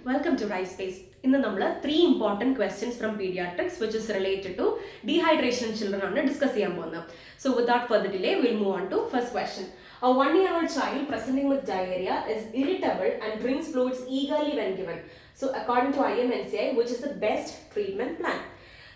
Welcome to Rice Space. In the number, 3 important questions from pediatrics which is related to dehydration in children are discussing. So without further delay, we'll move on to first question. A 1-year-old child presenting with diarrhea is irritable and drinks fluids eagerly when given. So according to IMNCI, which is the best treatment plan?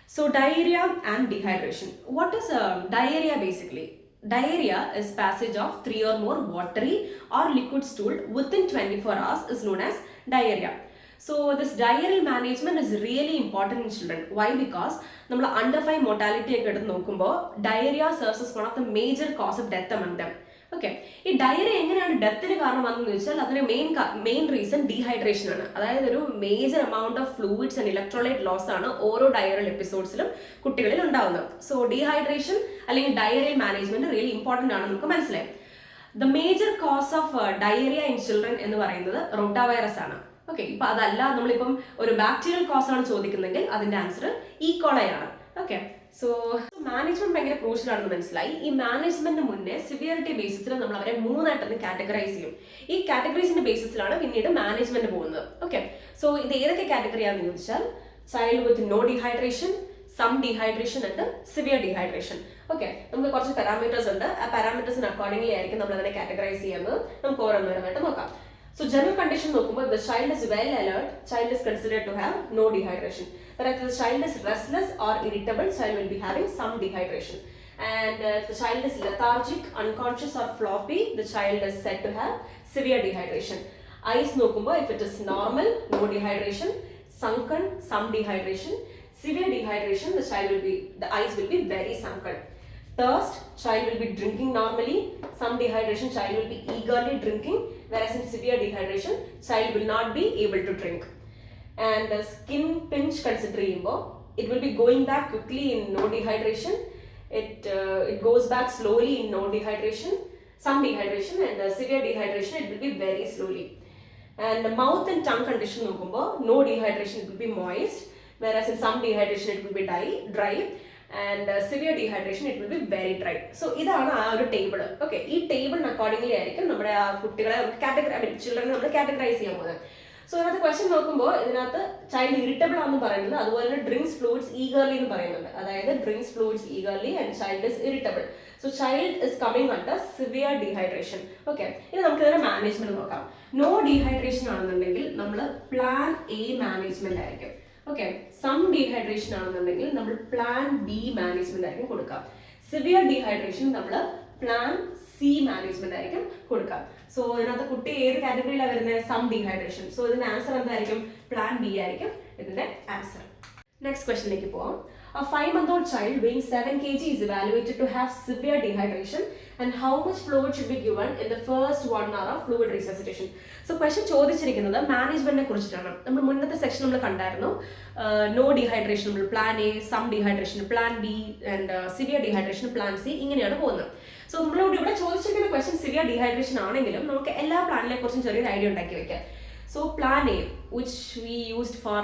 So diarrhea and dehydration. What is diarrhea basically? Diarrhea is passage of 3 or more watery or liquid stool within 24 hours is known as diarrhea. So this diarrheal management is really important in children. Why? Because we under 5 mortality diarrhea serves as one of the major cause of death among them. Okay, this diarrhea death main reason dehydration. That is a major amount of fluids and electrolyte loss in all diarrheal episodes. So dehydration and diarrheal management is really important. The major cause of diarrhea in children is rotavirus. Okay, now we have a bacterial cause of the answer E. coli. Okay, so management is crucial. This management is severity basis. We categorize this categories basis management. Okay, so this is category child with no dehydration, some dehydration and severe dehydration. Okay, we have parameters. Parameters accordingly categorize. So general condition, the child is well alert, child is considered to have no dehydration. But if the child is restless or irritable, child will be having some dehydration. And if the child is lethargic, unconscious or floppy, the child is said to have severe dehydration. Eyes if it is normal, no dehydration, sunken, some dehydration, severe dehydration, the eyes will be very sunken. Thirst, child will be drinking normally. Some dehydration, child will be eagerly drinking, whereas in severe dehydration, child will not be able to drink. And skin pinch considering, it will be going back quickly in no dehydration. It goes back slowly in no dehydration, some dehydration, and severe dehydration, it will be very slowly. And the mouth and tongue condition, no dehydration, it will be moist, whereas in some dehydration, it will be dry. And severe dehydration, it will be very dry. So this is our table. Okay, this table accordingly children categorize. So the question is child irritable drinks fluids eagerly. Drinks fluids eagerly and child is irritable. So child is coming under severe dehydration. Okay, this is management. No dehydration plan A management. Okay, some dehydration we plan B management. Severe dehydration we plan C management. So another category some dehydration. So the answer is plan B. Answer. Next question. A 5-month-old child weighing 7 kg is evaluated to have severe dehydration, and how much fluid should be given in the first 1 hour of fluid resuscitation? So question management. In the section no dehydration plan A, some dehydration plan B, and severe dehydration plan C. So we have question severe dehydration we idea. So plan A, which we used for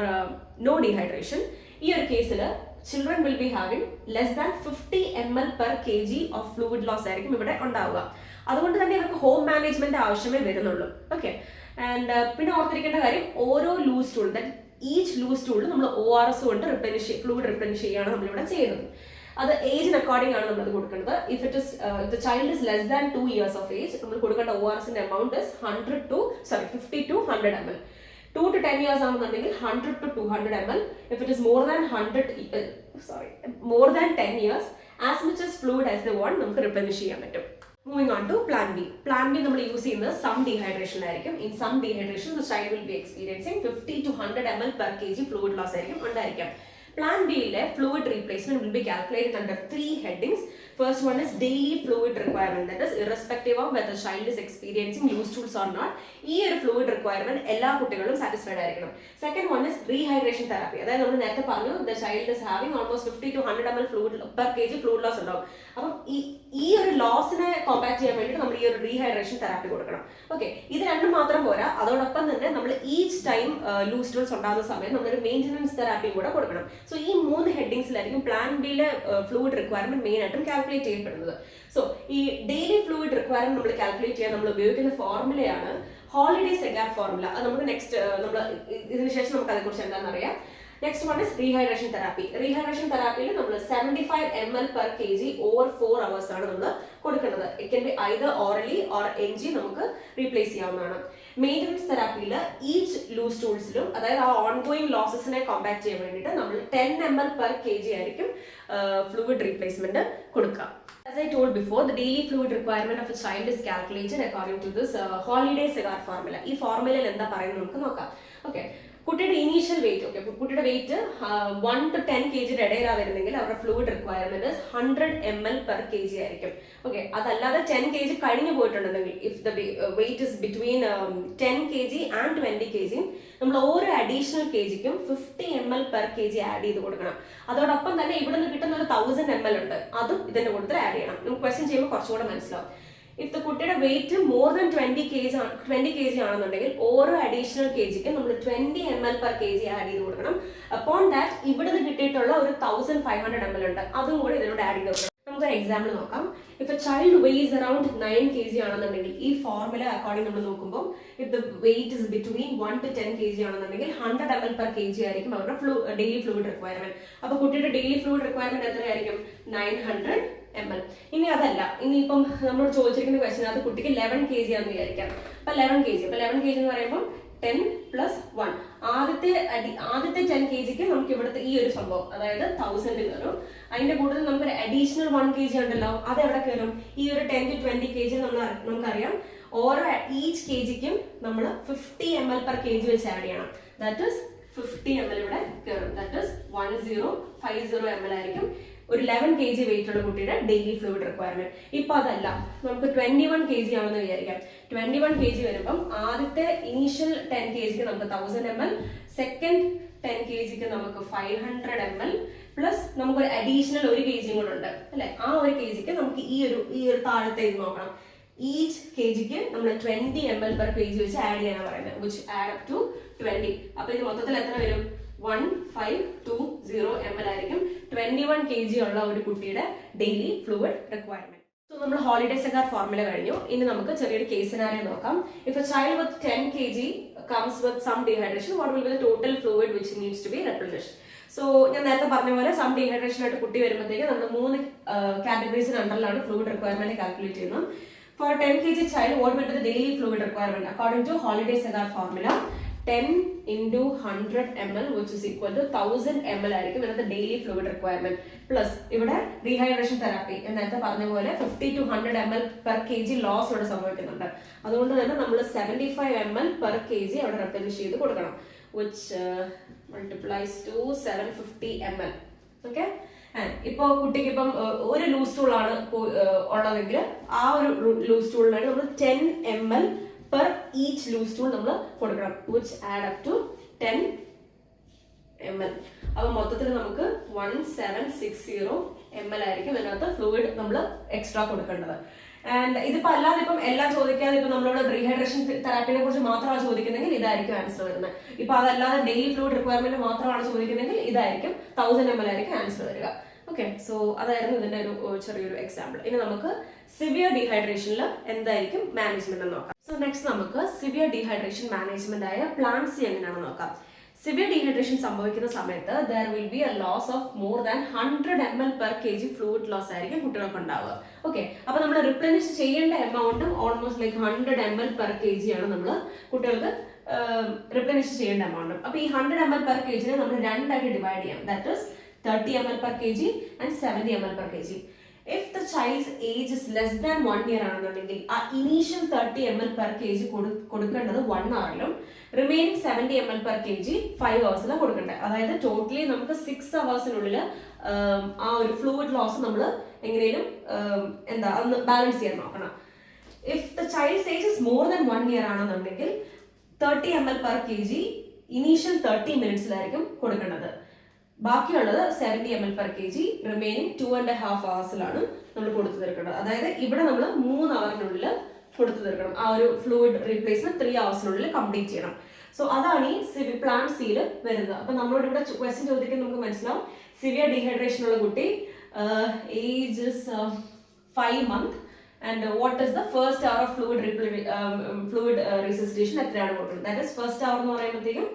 no dehydration, in case children will be having less than 50 ml per kg of fluid loss. That's why home management is okay. And loose stool, that each loose stool ORS fluid replenish. That's the age according to if it is the child is less than 2 years of age, ORS amount is 50 to 100 ml. 2 to 10 years 100 to 200 ml. If it is more than 10 years, as much as fluid as they want, replenish. Moving on to plan B. Plan B we use in some dehydration. In some dehydration, the child will be experiencing 50 to 100 ml per kg fluid loss. Plan B fluid replacement will be calculated under 3 headings. First one is daily fluid requirement, that is irrespective of whether the child is experiencing loose stools or not. This fluid requirement all satisfied. Second one is rehydration therapy. The child is having almost 50 to 100 ml fluid per kg fluid loss. This loss combat rehydration therapy. Okay, this is each time loose stools maintenance therapy. So these 3 headings plan B fluid requirement main calculate. So this daily fluid requirement calculate the formula Holliday Segar formula അത് നമുക്ക് next നമ്മൾ ഇതിന് ശേഷം നമുക്ക് അതേക്കുറിച്ച് എന്താണെന്ന് അറിയാം. Next one is rehydration therapy. Rehydration തെറാപ്പിയിൽ നമ്മൾ 75 ml per kg over 4 hours ആണ് നമ്മൾ കൊടുക്കുന്നത്. It can be either orally or NG നമുക്ക് റീപ്ലേസ് ചെയ്യാവുന്നതാണ്. മെയിൻ്റനൻസ് തെറാപ്പിയിൽ ഈച്ച് ലൂസ് ടൂൾസിലും അതായത് ആ ഓൺഗോയിങ് ലോസസിനെ കോമ്പാക്ട് ചെയ്യാൻ വേണ്ടിയിട്ട് നമ്മൾ 10 ml per kg ആയിരിക്കും ഫ്ലൂയിഡ് റീപ്ലേസ്മെന്റ് കൊടുക്കുക. As I told before, the daily fluid requirement of a child is calculated according to this holiday Segar formula. ഈ ഫോർമുലയിൽ എന്താ പറയുന്നത് നമുക്ക് നോക്കാം. ഓക്കെ, കുട്ടിയുടെ ഇനീഷ്യൽ വെയിറ്റ്, ഓക്കെ, കുട്ടിയുടെ വെയിറ്റ് 1 to 10 kg ഇടയിലാണ് വരുന്നെങ്കിൽ അവരുടെ fluid requirement 100 ml per kg ആയിരിക്കും. ഓക്കെ, അതല്ലാതെ 10 kg കഴിഞ്ഞു പോയിട്ടുണ്ടെങ്കിൽ if the weight is between 10 kg and 20 kg നമ്മൾ ഓരോ അഡീഷണൽ kgക്കും 50 ml per kg ആഡ് ചെയ്ത് കൊടുക്കണം. അതോടൊപ്പം തന്നെ ഇവിടെ നിന്ന് കിട്ടുന്ന ഒരു 1000 ml ഉണ്ട്, അതും ഇതിന്റെ കൂട്ടത്തിൽ ആഡ് ചെയ്യണം. നമുക്ക് ക്വസ്റ്റ്യൻ ചെയ്യുമ്പോൾ കുറച്ചുകൂടെ മനസ്സിലാവും. ഇഫ് ദ കുട്ടിയുടെ വെയിറ്റ് മോർ ദാൻ 20 kg ആണെന്നുണ്ടെങ്കിൽ ഓരോ അഡീഷണൽ kgക്ക് നമ്മൾ 20 ml per kg ആഡ് ചെയ്ത് കൊടുക്കണം. അപ്പോൺ ദാറ്റ് ഇവിടെ നിന്ന് കിട്ടിയിട്ടുള്ള ഒരു 1500 ml ഉണ്ട്, അതും കൂടി ഇതിലൂടെ ആഡ് ചെയ്ത് കൊടുക്കണം. നമുക്കൊരു എക്സാമ്പിൾ നോക്കാം. If a child weighs around 9 kg ആണെന്നുണ്ടെങ്കിൽ ഈ ഫോർമുല അക്കോർഡിംഗ് നമ്മൾ നോക്കുമ്പോൾ if the weight is between 1 to 10 kg ആണെന്നുണ്ടെങ്കിൽ 100 ml per kg ആയിരിക്കും അവരുടെ ഡെയിലി ഫ്ലൂയിഡ് റിക്വയർമെന്റ്. അപ്പോൾ കുട്ടിയുടെ ഡെയിലി ഫ്ലൂയിഡ് റിക്വയർമെന്റ് എത്രയായിരിക്കും? 900 ml. ഇനി അതല്ല, ഇനിയിപ്പം നമ്മൾ ചോദിച്ചിരിക്കുന്ന ക്വസ്റ്റ്യൻ അത് കുട്ടിക്ക് 11 kg ആണെന്ന് വിചാരിക്കാം. അപ്പൊ 11 kg എന്ന് പറയുമ്പോൾ 10 + 1 ആദ്യത്തെ 10 kgക്ക് നമുക്ക് ഇവിടുത്തെ ഈ ഒരു സംഭവം അതായത് 1000 കയറും. അതിന്റെ കൂടുതൽ നമുക്ക് അഡീഷണൽ 1 kg ഉണ്ടല്ലോ, അത് എവിടെ കയറും? ഈ ഒരു 10 to 20 kg നമുക്കറിയാം ഓരോ ഈച്ച് kgക്കും നമ്മൾ 50 ml per kg വെച്ച് ആഡ് ചെയ്യണം. ദാറ്റ് ഇസ് 50 ml ഇവിടെ കയറും. ദാറ്റ് ഇസ് 1050 ml ആയിരിക്കും ഒരു 11 kg വെയിറ്റ് ഉള്ള കുട്ടിയുടെ ഡെയിലി ഫ്ലൂയിഡ് റിക്വയർമെന്റ്. ഇപ്പൊ അതല്ല, നമുക്ക് 21 kg ആണെന്ന് വിചാരിക്കാം. 21 kg വരുമ്പം ആദ്യത്തെ ഇനീഷ്യൽ 10 kgക്ക് നമുക്ക് 1000 ml, സെക്കൻഡ് 10 kgക്ക് നമുക്ക് 500 ml പ്ലസ് നമുക്കൊരു അഡീഷണൽ 1 kg കൂടെ ഉണ്ട് അല്ലെ. ആ 1 kgക്ക് നമുക്ക് ഈ ഒരു താഴത്തെ ഇത് നോക്കണം. ഈച്ച് kgക്ക് നമ്മൾ 20 ml per kg വെച്ച് ആഡ് ചെയ്യാനാണ് പറയുന്നത്, which add up to 20. അപ്പൊ ഇത് മൊത്തത്തിൽ എത്ര വരും? 1520 ml ആയിരിക്കും 21 kg ഉള്ള ഒരു കുട്ടിയുടെ ഡെയിലി ഫ്ലൂയിഡ് റിക്വയർമെന്റ്. സോ നമ്മൾ ഹോളിഡേ സെഗാർ ഫോർമുല കഴിഞ്ഞു. ഇനി നമുക്ക് ചെറിയൊരു കേസ് സിനാരിയോ നോക്കാം. If a Child with 10 kg comes with some dehydration, what will be the total fluid which needs to be replenished? So ഞാൻ നേരത്തെ പറഞ്ഞ പോലെ സം ഡീഹൈഡ്രേഷൻ ആയിട്ട് കുട്ടി വരുമ്പോഴത്തേക്ക് നമ്മൾ 3 കാറ്റഗറീസിന് അണ്ടറിലാണ് ഫ്ലൂയിഡ് റിക്വയർമെന്റ് കാൽക്കുലേറ്റ് ചെയ്യുന്നത്. For a 10 kg child, what will be the daily fluid requirement? According to holiday Segar formula, 10 into 100 ml which is equal to 1000 ml ആയിരിക്കും ഇന്നത്തെ ഡെയിലി ഫ്ലൂയിഡ് റിക്വയർമെന്റ്. പ്ലസ് ഇവിടെ rehydration therapy നേരത്തെ പറഞ്ഞ പോലെ 50 to 100 ml per kg loss ഇവിടെ സംഭവിക്കുന്നുണ്ട്. അതുകൊണ്ട് തന്നെ നമ്മൾ 75 ml per kg അവിടെ റെപ്ലിനിഷ് ചെയ്ത് കൊടുക്കണം, which multiplies to 750 ml. Okay, ഇപ്പൊ കുട്ടിക്ക് ഇപ്പം ഒരു ലൂസ് ടൂൾ ആണ് ഉള്ളതെങ്കിൽ ആ ഒരു ലൂസ് ടൂളിനാണ് നമ്മൾ 10 ml per each loose tool നമ്മൾ കൊടുക്കണം, which add up to 10 ml. അപ്പോൾ മൊത്തത്തിൽ നമുക്ക് 1760 ml ആയിരിക്കും ഇതിനകത്ത് ഫ്ലൂയിഡ് നമ്മൾ എക്സ്ട്രാ കൊടുക്കേണ്ടത്. ആൻഡ് ഇതിപ്പോ അല്ലാതെ ഇപ്പം എല്ലാം ചോദിക്കാതെ ഇപ്പൊ നമ്മളോട് റീഹൈഡ്രേഷൻ തെറാപ്പിനെ കുറിച്ച് മാത്രമാണ് ചോദിക്കുന്നെങ്കിൽ ഇതായിരിക്കും ആൻസർ വരുന്നത്. ഇപ്പൊ അതല്ലാതെ ഡെയിലി ഫ്ലൂയിഡ് റിക്വയർമെന്റ് മാത്രമാണ് ചോദിക്കുന്നെങ്കിൽ ഇതായിരിക്കും 1000 ml ആയിരിക്കും ആൻസർ വരിക. ഓക്കെ, സോ അതായിരുന്നു ഇതിന്റെ ഒരു ചെറിയൊരു എക്സാമ്പിൾ. ഇനി നമുക്ക് സിവിയർ ഡീഹൈഡ്രേഷനിൽ എന്തായിരിക്കും മാനേജ്മെന്റ് എന്ന് നോക്കാം. സോ നെക്സ്റ്റ് നമുക്ക് സിവിയർ ഡീഹൈഡ്രേഷൻ മാനേജ്മെന്റ് ആയ പ്ലാൻസി എങ്ങനെയാണെന്ന് നോക്കാം. സിവിയർ ഡീഹൈഡ്രേഷൻ സംഭവിക്കുന്ന സമയത്ത് there will be a loss of more than 100 ml per kg fluid loss ആയിരിക്കും കുട്ടികൾക്ക് ഉണ്ടാവുക. ഓക്കെ, അപ്പൊ നമ്മൾ റിപ്ലനിഷ് ചെയ്യേണ്ട എമൗണ്ടും almost like 100 ml per kg ആണ് നമ്മൾ കുട്ടികൾക്ക് റിപ്ലനിഷ് ചെയ്യേണ്ട എമൗണ്ടും. അപ്പൊ ഈ 100 ml per kg നെ നമ്മൾ രണ്ടായിട്ട് ഡിവൈഡ് ചെയ്യാം. That is 30 ml per kg and 70 ml per kg. If the child's age is less than 1 year ആണെന്നുണ്ടെങ്കിൽ ആ ഇനീഷ്യൽ 30 ml per kg കൊടുക്കേണ്ടത് 1 hourലും remaining 70 ml per kg 5 hours കൊടുക്കേണ്ടത്. അതായത് ടോട്ടലി നമുക്ക് 6 hours ആ ഒരു ഫ്ലൂയിഡ് ലോസ് നമ്മൾ എങ്ങനെയും ഒന്ന് ബാലൻസ് ചെയ്യാൻ നോക്കണം. If the child's age is more than 1 year ആണെന്നുണ്ടെങ്കിൽ 30 ml per kg ഇനീഷ്യൽ 30 minutesലായിരിക്കും കൊടുക്കേണ്ടത്. ബാക്കിയുള്ളത് 70 ml per kg remaining 2.5 hours നമ്മൾ കൊടുത്തു തീർക്കേണ്ടത്. അതായത് ഇവിടെ നമ്മൾ 3 hours കൊടുത്തു തീർക്കണം. ആ ഒരു ഫ്ലൂയിഡ് റീപ്ലേസ്മെന്റ് 3 hours കംപ്ലീറ്റ് ചെയ്യണം. സോ അതാണ് ഈ പ്ലാൻ സിയിൽ വരുന്നത്. അപ്പൊ നമ്മളോട് ഇവിടെ ക്വസ്റ്റ്യൻ ചോദിക്കാൻ നമുക്ക് മനസ്സിലാവും. സിവിയർ ഡീഹൈഡ്രേഷൻ ഉള്ള കുട്ടി age 5 months and what is the first hour of fluid resuscitation എത്രയാണ് കൊടുക്കുന്നത്. ദാറ്റ് ഇസ് ഫസ്റ്റ് അവർ എന്ന് പറയുമ്പോഴത്തേക്കും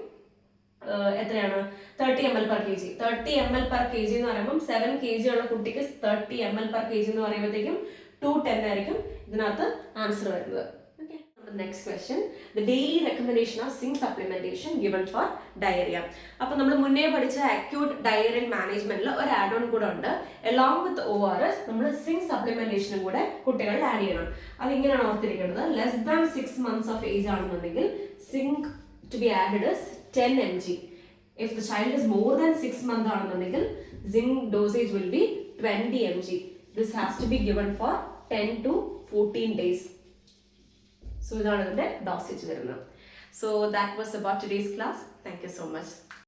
എത്രയാണ് 30 ml per kg. 30 ml per kg എന്ന് പറയുമ്പോൾ 7 kg ഉള്ള കുട്ടിക്ക് 30 ml per kg എന്ന് പറയുമ്പോഴത്തേക്കും 210 ആയിരിക്കും ഇതിനകത്ത് ആൻസർ വരുന്നത്. Next question, the daily recommendation of zinc supplementation given for diarrhoea. അപ്പൊ നമ്മൾ മുന്നേ പഠിച്ച അക്യൂട്ട് ഡയറിയൻ മാനേജ്മെന്റിൽ ഒരു ആഡ് ഓൺ കൂടെ ഉണ്ട്. എലോങ് വിത്ത് ORS നമ്മൾ സിങ്ക് സപ്ലിമെന്റേഷനും കൂടെ കുട്ടികളിൽ ആഡ് ചെയ്യണം. അത് ഇങ്ങനെയാണ് ഓർത്തിരിക്കേണ്ടത്. Less than 6 months of age ആണെന്നുണ്ടെങ്കിൽ zinc to be added is 10 mg. If the child is more than 6 months ആണെന്നുണ്ടെങ്കിൽ zinc dosage will be 20 mg. This has to be given for 10 to 14 days. So ഇതാണ് ഇതിന്റെ dosage വരുന്നത്. So that was about today's class. Thank you so much.